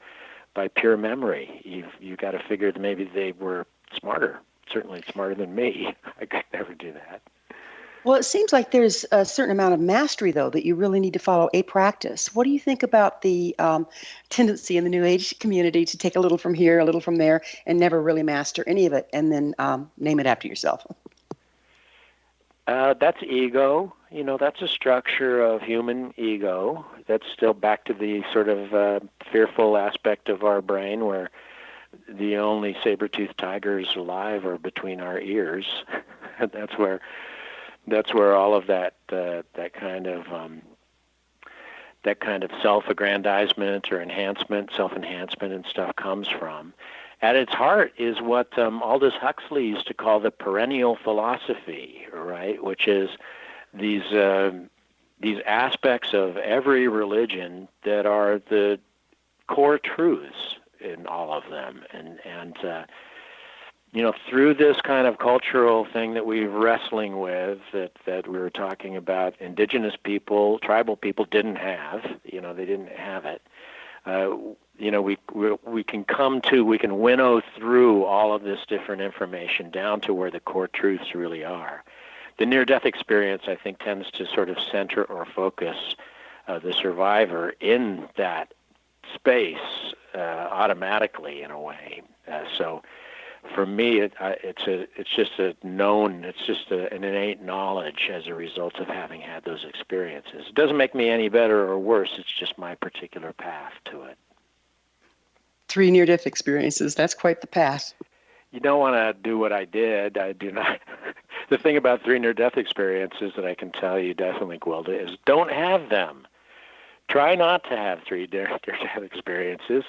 [SPEAKER 3] by pure memory. You've got to figure that maybe they were smarter, certainly smarter than me. I could never do that.
[SPEAKER 2] Well, it seems like there's a certain amount of mastery, though, that you really need to follow a practice. What do you think about the tendency in the New Age community to take a little from here, a little from there, and never really master any of it, and then name it after yourself?
[SPEAKER 3] That's ego. That's a structure of human ego. That's still back to the sort of fearful aspect of our brain where the only saber-toothed tigers alive are between our ears. That's where all of that kind of self-aggrandizement or self-enhancement and stuff comes from. At its heart is what Aldous Huxley used to call the perennial philosophy, right? Which is these aspects of every religion that are the core truths in all of them, and through this kind of cultural thing that we're wrestling with, that we were talking about, indigenous people, tribal people didn't have, they didn't have it. We can winnow through all of this different information down to where the core truths really are. The near-death experience, I think, tends to sort of center or focus the survivor in that space automatically, in a way. So, for me, it's just an innate knowledge as a result of having had those experiences. It doesn't make me any better or worse. It's just my particular path to it.
[SPEAKER 2] 3 near-death experiences. That's quite the path.
[SPEAKER 3] You don't want to do what I did. I do not. The thing about 3 near-death experiences that I can tell you definitely, Gwilda, is don't have them. Try not to have 3 near-death experiences.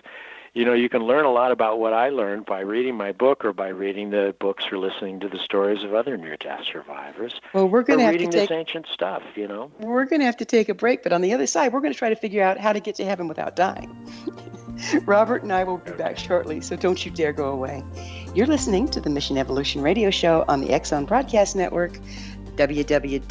[SPEAKER 3] You can learn a lot about what I learned by reading my book or by reading the books or listening to the stories of other near-death survivors.
[SPEAKER 2] Well, we're going to have to
[SPEAKER 3] reading this ancient stuff,
[SPEAKER 2] We're going to have to take a break, but on the other side, we're going to try to figure out how to get to heaven without dying. Robert and I will be back shortly, so don't you dare go away. You're listening to the Mission Evolution Radio Show on the X Zone Broadcast Network, www.xzbn.net.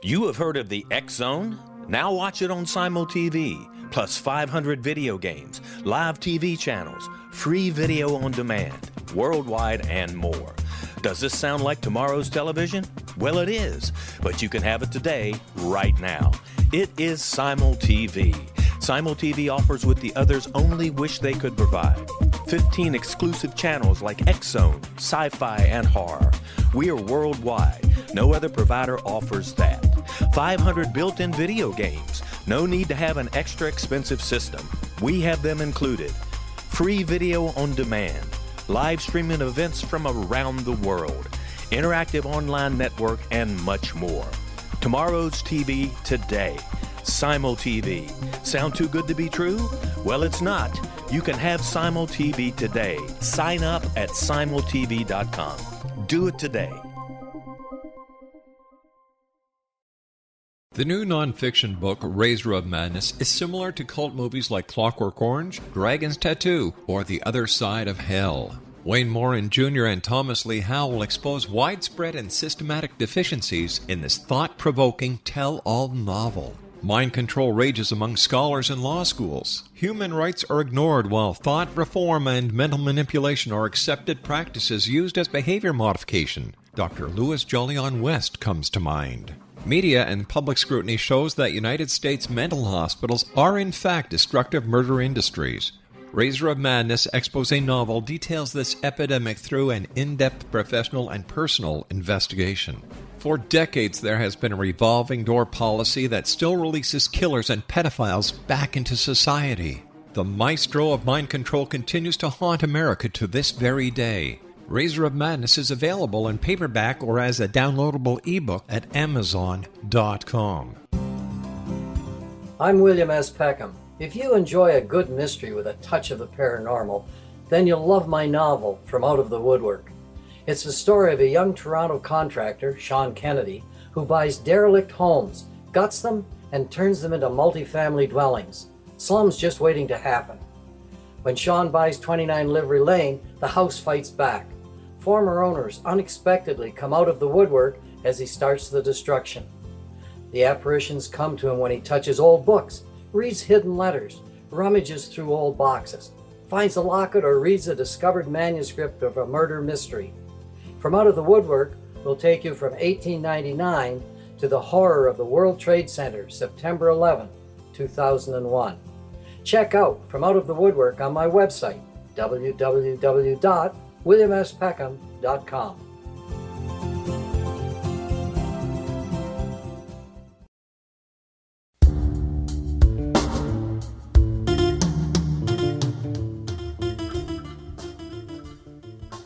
[SPEAKER 4] You have heard of the X Zone? Now watch it on Simul TV, plus 500 video games, live TV channels, free video on demand, worldwide, and more. Does this sound like tomorrow's television? Well, it is, but you can have it today, right now. It is Simul TV. Simul TV offers what the others only wish they could provide. 15 exclusive channels like X Zone, sci-fi, and horror. We are worldwide. No other provider offers that. 500 built-in video games. No need to have an extra expensive system. We have them included. Free video on demand. Live streaming events from around the world. Interactive online network, and much more. Tomorrow's TV today. Simul TV. Sound too good to be true? Well, it's not. You can have Simul TV today. Sign up at simultv.com. Do it today.
[SPEAKER 1] The new nonfiction book, Razor of Madness, is similar to cult movies like Clockwork Orange, Dragon's Tattoo, or The Other Side of Hell. Wayne Morin Jr. and Thomas Lee Howe will expose widespread and systematic deficiencies in this thought-provoking tell-all novel. Mind control rages among scholars in law schools. Human rights are ignored while thought reform and mental manipulation are accepted practices used as behavior modification. Dr. Louis Jolyon West comes to mind. Media and public scrutiny shows that United States mental hospitals are in fact destructive murder industries. Razor of Madness expose novel details this epidemic through an in-depth professional and personal investigation. For decades, there has been a revolving door policy that still releases killers and pedophiles back into society. The maestro of mind control continues to haunt America to this very day. Razor of Madness is available in paperback or as a downloadable ebook at Amazon.com.
[SPEAKER 7] I'm William S. Peckham. If you enjoy a good mystery with a touch of the paranormal, then you'll love my novel, From Out of the Woodwork. It's the story of a young Toronto contractor, Sean Kennedy, who buys derelict homes, guts them, and turns them into multifamily dwellings. Slums just waiting to happen. When Sean buys 29 Livery Lane, the house fights back. Former owners unexpectedly come out of the woodwork as he starts the destruction. The apparitions come to him when he touches old books, reads hidden letters, rummages through old boxes, finds a locket, or reads a discovered manuscript of a murder mystery. From Out of the Woodwork will take you from 1899 to the horror of the World Trade Center, September 11, 2001. Check out From Out of the Woodwork on my website, www.williamspeckham.com.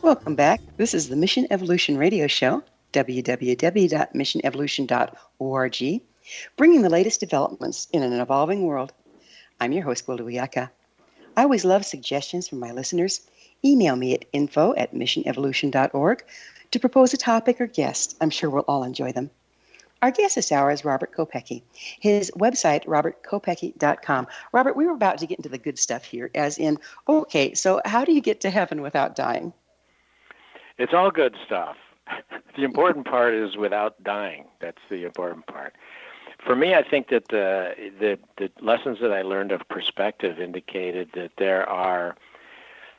[SPEAKER 2] Welcome back. This is the Mission Evolution Radio Show, www.missionevolution.org, bringing the latest developments in an evolving world. I'm your host, Gwilda Wiyaka. I always love suggestions from my listeners. Email me at info@missionevolution.org to propose a topic or guest. I'm sure we'll all enjoy them. Our guest this hour is Robert Kopecky. His website, robertkopecky.com. Robert, we were about to get into the good stuff here, as in, okay, so how do you get to heaven without dying?
[SPEAKER 3] It's all good stuff. The important part is without dying. That's the important part. For me, I think that the lessons that I learned of perspective indicated that there are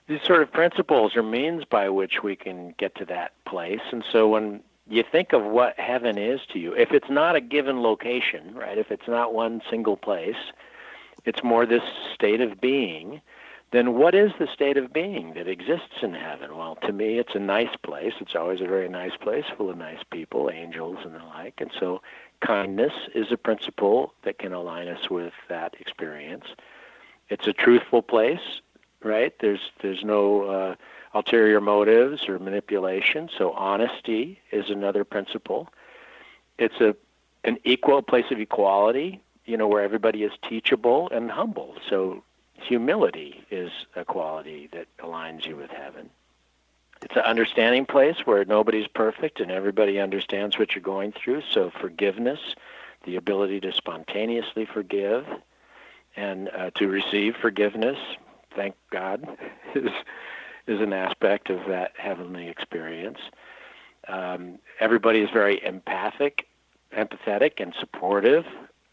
[SPEAKER 3] these sort of principles or means by which we can get to that place. And so when you think of what heaven is to you, if it's not a given location, right, if it's not one single place, it's more this state of being, then what is the state of being that exists in heaven? Well, to me, it's a nice place. It's always a very nice place, full of nice people, angels and the like. And so kindness is a principle that can align us with that experience. It's a truthful place, right? There's no ulterior motives or manipulation. So honesty is another principle. It's an equal place of equality, where everybody is teachable and humble. So humility is a quality that aligns you with heaven. It's an understanding place where nobody's perfect and everybody understands what you're going through. So forgiveness, the ability to spontaneously forgive and to receive forgiveness, thank God, is an aspect of that heavenly experience. Everybody is very empathetic and supportive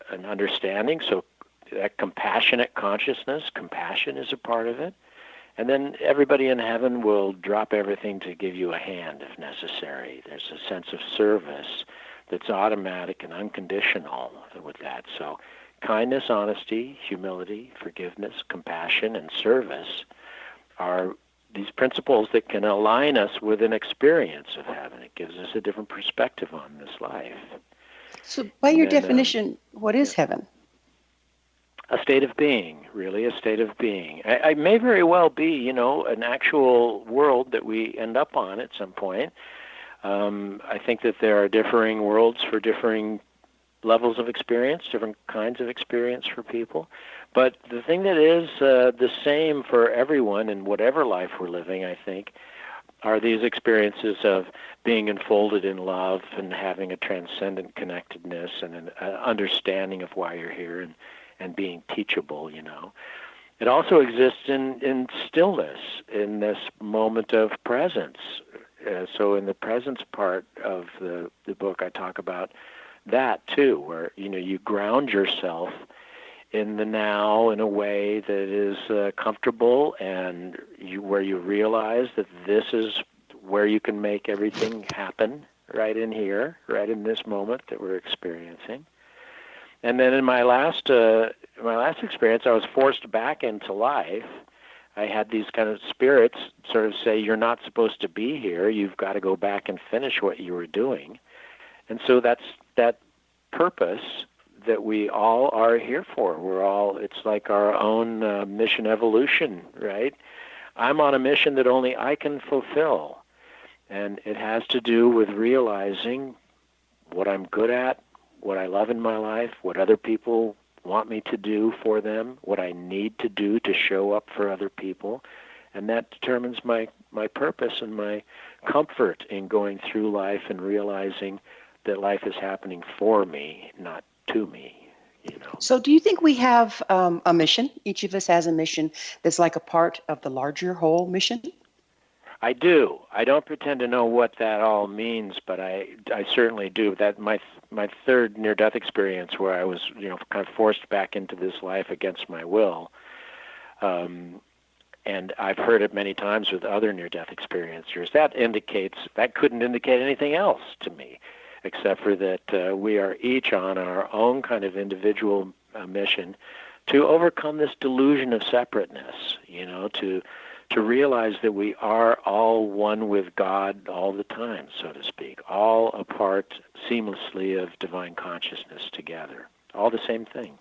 [SPEAKER 3] and understanding. So that compassionate consciousness, compassion is a part of it. And then everybody in heaven will drop everything to give you a hand if necessary. There's a sense of service that's automatic and unconditional with that. So kindness, honesty, humility, forgiveness, compassion, and service are these principles that can align us with an experience of heaven. It gives us a different perspective on this life.
[SPEAKER 2] So by your definition, what is heaven?
[SPEAKER 3] A state of being, really, a state of being. I may very well be, an actual world that we end up on at some point. I think that there are differing worlds for differing levels of experience, different kinds of experience for people. But the thing that is the same for everyone in whatever life we're living, I think, are these experiences of being enfolded in love and having a transcendent connectedness and an understanding of why you're here and being teachable, It also exists in stillness, in this moment of presence. So in the presence part of the book, I talk about that too, where, you ground yourself in the now in a way that is comfortable and where you realize that this is where you can make everything happen right in here, right in this moment that we're experiencing. And then in my last experience, I was forced back into life. I had these kind of spirits sort of say, you're not supposed to be here. You've got to go back and finish what you were doing. And so that's that purpose that we all are here for. It's like our own mission evolution, right? I'm on a mission that only I can fulfill. And it has to do with realizing what I'm good at, what I love in my life, what other people want me to do for them, what I need to do to show up for other people. And that determines my purpose and my comfort in going through life and realizing that life is happening for me, not to me.
[SPEAKER 2] So do you think we have a mission? Each of us has a mission that's like a part of the larger whole mission?
[SPEAKER 3] I do. I don't pretend to know what that all means, but I certainly do. That my third near-death experience, where I was kind of forced back into this life against my will, And I've heard it many times with other near-death experiencers. That couldn't indicate anything else to me, except for that we are each on our own kind of individual mission to overcome this delusion of separateness, to realize that we are all one with God all the time, so to speak, all a part seamlessly of divine consciousness together, all the same thing.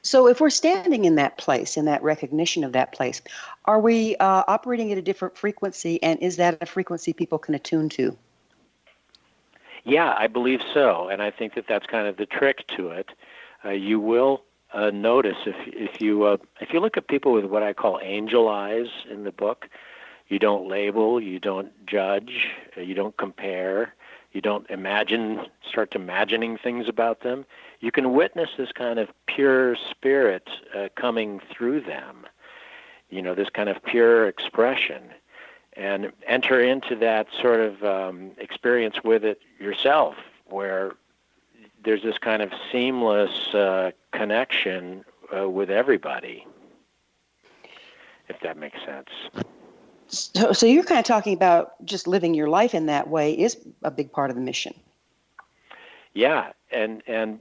[SPEAKER 2] So if we're standing in that place, in that recognition of that place, are we operating at a different frequency, and is that a frequency people can attune to?
[SPEAKER 3] Yeah, I believe so, and I think that that's kind of the trick to it. You will notice if you look at people with what I call angel eyes in the book, you don't label, you don't judge, you don't compare, you don't start imagining things about them. You can witness this kind of pure spirit coming through them, this kind of pure expression, and enter into that sort of experience with it yourself, where there's this kind of seamless connection with everybody, if that makes sense.
[SPEAKER 2] So you're kind of talking about just living your life in that way is a big part of the mission.
[SPEAKER 3] Yeah, and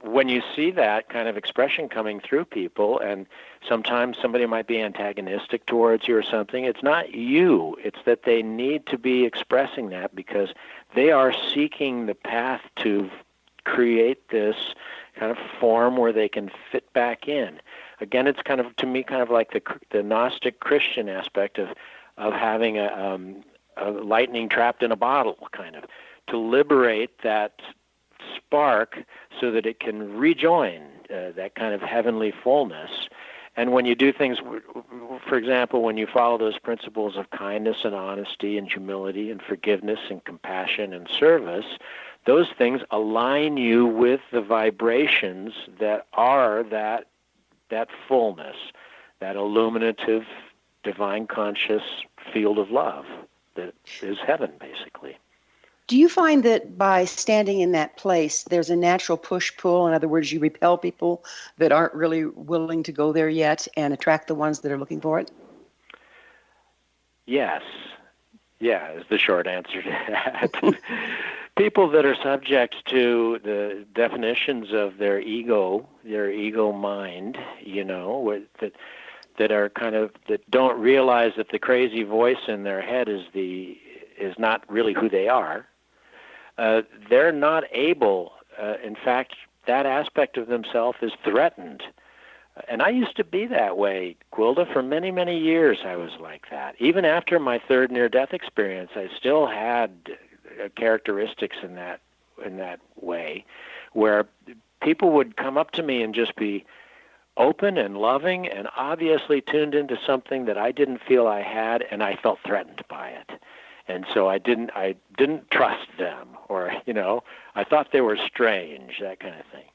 [SPEAKER 3] when you see that kind of expression coming through people, and sometimes somebody might be antagonistic towards you or something, it's not you. It's that they need to be expressing that because they are seeking the path to create this kind of form where they can fit back in. Again, it's kind of, to me, kind of like the Gnostic Christian aspect of having a lightning trapped in a bottle, kind of, to liberate that spark so that it can rejoin that kind of heavenly fullness. And when you do things, for example, when you follow those principles of kindness and honesty and humility and forgiveness and compassion and service, those things align you with the vibrations that are that fullness, that illuminative, divine conscious field of love that is heaven, basically.
[SPEAKER 2] Do you find that by standing in that place, there's a natural push-pull? In other words, you repel people that aren't really willing to go there yet and attract the ones that are looking for it?
[SPEAKER 3] Yes. Yeah, is the short answer to that. People that are subject to the definitions of their ego mind, that are kind of, that don't realize that the crazy voice in their head is not really who they are. They're not able, in fact, that aspect of themselves is threatened. And I used to be that way, Gwilda. For many, many years I was like that. Even after my third near-death experience, I still had characteristics in that way, where people would come up to me and just be open and loving and obviously tuned into something that I didn't feel I had, and I felt threatened by it. And so I didn't trust them, or, I thought they were strange, that kind of thing.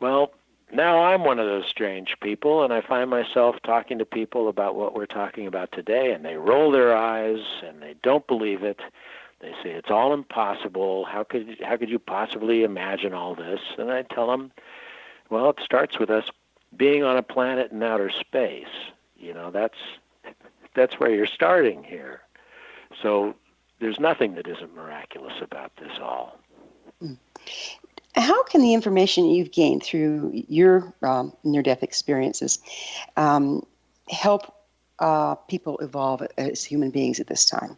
[SPEAKER 3] Well, now I'm one of those strange people, and I find myself talking to people about what we're talking about today, and they roll their eyes, and they don't believe it. They say, it's all impossible. How could you possibly imagine all this? And I tell them, well, it starts with us being on a planet in outer space. That's where you're starting here. So there's nothing that isn't miraculous about this all.
[SPEAKER 2] How can the information you've gained through your near-death experiences help people evolve as human beings at this time?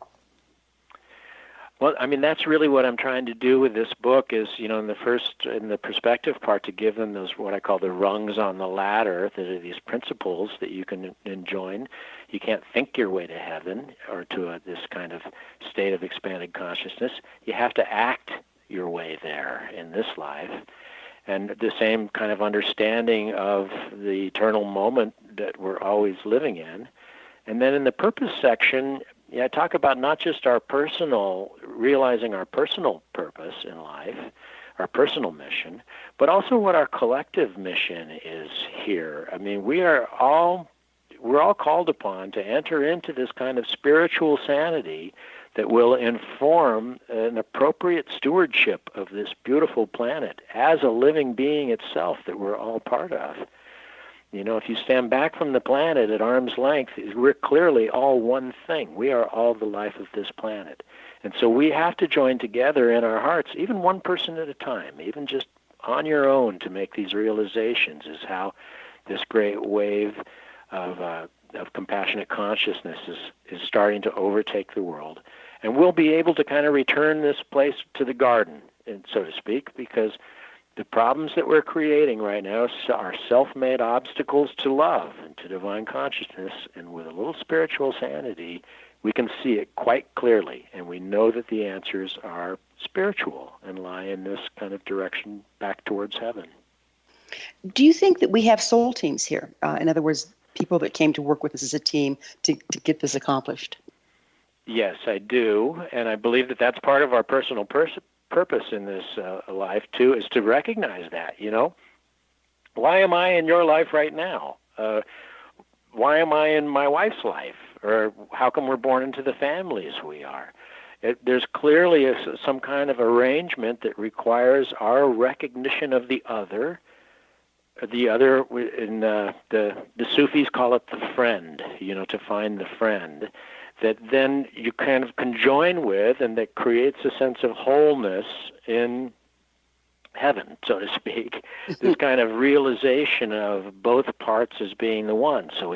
[SPEAKER 3] Well, I mean, that's really what I'm trying to do with this book is, in the perspective part, to give them those, what I call the rungs on the ladder, that are these principles that you can join. You can't think your way to heaven or to this kind of state of expanded consciousness. You have to act your way there in this life. And the same kind of understanding of the eternal moment that we're always living in. And then in the purpose section, I talk about not just realizing our personal purpose in life, our personal mission, but also what our collective mission is here. I mean, we're all called upon to enter into this kind of spiritual sanity that will inform an appropriate stewardship of this beautiful planet as a living being itself that we're all part of. If you stand back from the planet at arm's length, we're clearly all one thing. We are all the life of this planet. And so we have to join together in our hearts, even one person at a time, even just on your own, to make these realizations, is how this great wave of compassionate consciousness is starting to overtake the world. And we'll be able to kind of return this place to the garden, so to speak, because the problems that we're creating right now are self-made obstacles to love and to divine consciousness. And with a little spiritual sanity, we can see it quite clearly. And we know that the answers are spiritual and lie in this kind of direction back towards heaven.
[SPEAKER 2] Do you think that we have soul teams here? In other words, people that came to work with us as a team to get this accomplished?
[SPEAKER 3] Yes, I do. And I believe that that's part of our personal purpose in this life, too, is to recognize that, Why am I in your life right now? Why am I in my wife's life? Or how come we're born into the families we are? There's clearly some kind of arrangement that requires our recognition of the other. The other, in the Sufis call it the friend, to find the friend, that then you kind of conjoin with, and that creates a sense of wholeness in heaven, so to speak. This kind of realization of both parts as being the one. So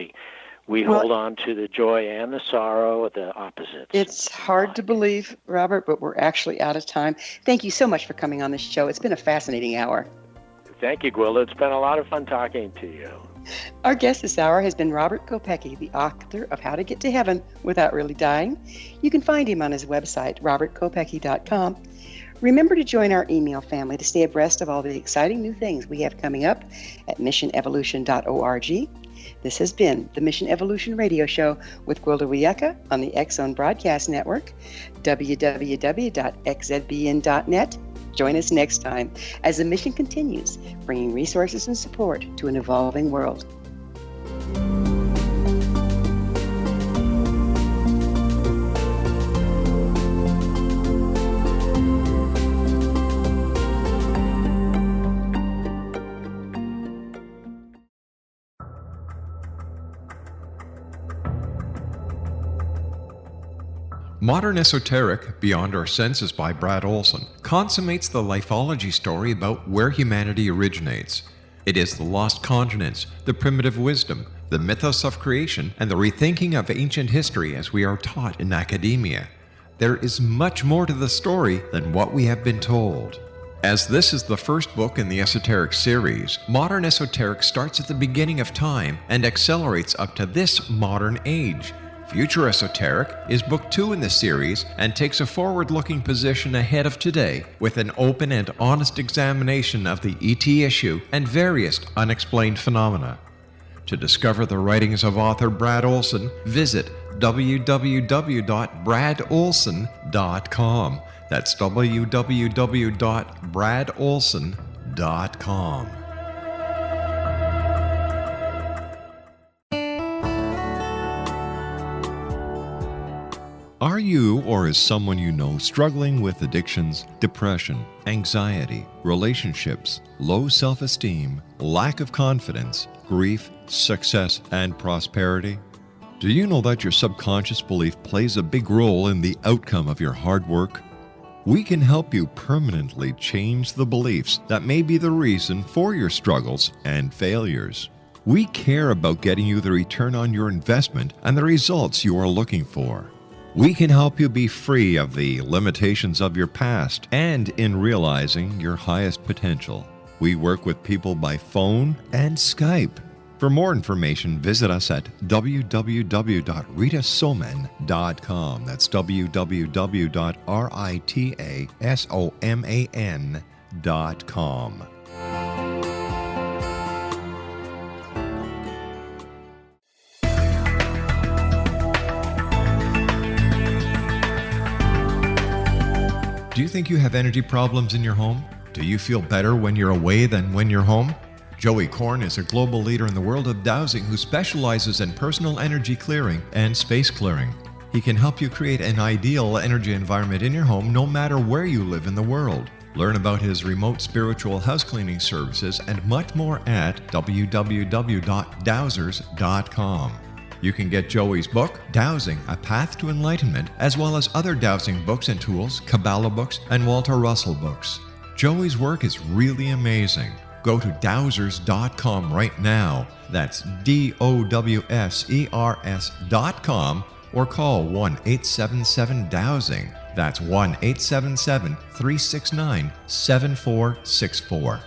[SPEAKER 3] we hold on to the joy and the sorrow, the opposites.
[SPEAKER 2] It's hard to believe, Robert, but we're actually out of time. Thank you so much for coming on this show. It's been a fascinating hour.
[SPEAKER 3] Thank you, Gwilda. It's been a lot of fun talking to you.
[SPEAKER 2] Our guest this hour has been Robert Kopecky, the author of How to Get to Heaven Without Really Dying. You can find him on his website, robertkopecky.com. Remember to join our email family to stay abreast of all the exciting new things we have coming up at missionevolution.org. This has been the Mission Evolution Radio Show with Gwilda Wiyaka on the X-Zone Broadcast Network, www.xzbn.net. Join us next time as the mission continues, bringing resources and support to an evolving world.
[SPEAKER 1] Modern Esoteric, Beyond Our Senses by Brad Olson, consummates the lifeology story about where humanity originates. It is the lost continents, the primitive wisdom, the mythos of creation, and the rethinking of ancient history as we are taught in academia. There is much more to the story than what we have been told. As this is the first book in the Esoteric series, Modern Esoteric starts at the beginning of time and accelerates up to this modern age. Future Esoteric is book 2 in the series and takes a forward-looking position ahead of today with an open and honest examination of the ET issue and various unexplained phenomena. To discover the writings of author Brad Olson, visit www.bradolson.com. That's www.bradolson.com. Are you or is someone you know struggling with addictions, depression, anxiety, relationships, low self-esteem, lack of confidence, grief, success, and prosperity? Do you know that your subconscious belief plays a big role in the outcome of your hard work? We can help you permanently change the beliefs that may be the reason for your struggles and failures. We care about getting you the return on your investment and the results you are looking for. We can help you be free of the limitations of your past and in realizing your highest potential. We work with people by phone and Skype. For more information, visit us at www.ritasoman.com. That's www.ritasoman.com. Do you think you have energy problems in your home? Do you feel better when you're away than when you're home? Joey Korn is a global leader in the world of dowsing who specializes in personal energy clearing and space clearing. He can help you create an ideal energy environment in your home no matter where you live in the world. Learn about his remote spiritual house cleaning services and much more at www.dowsers.com. You can get Joey's book, Dowsing, A Path to Enlightenment, as well as other dowsing books and tools, Kabbalah books, and Walter Russell books. Joey's work is really amazing. Go to dowsers.com right now. That's DOWSERS.com, or call 1-877-DOWSING. That's 1-877-369-7464.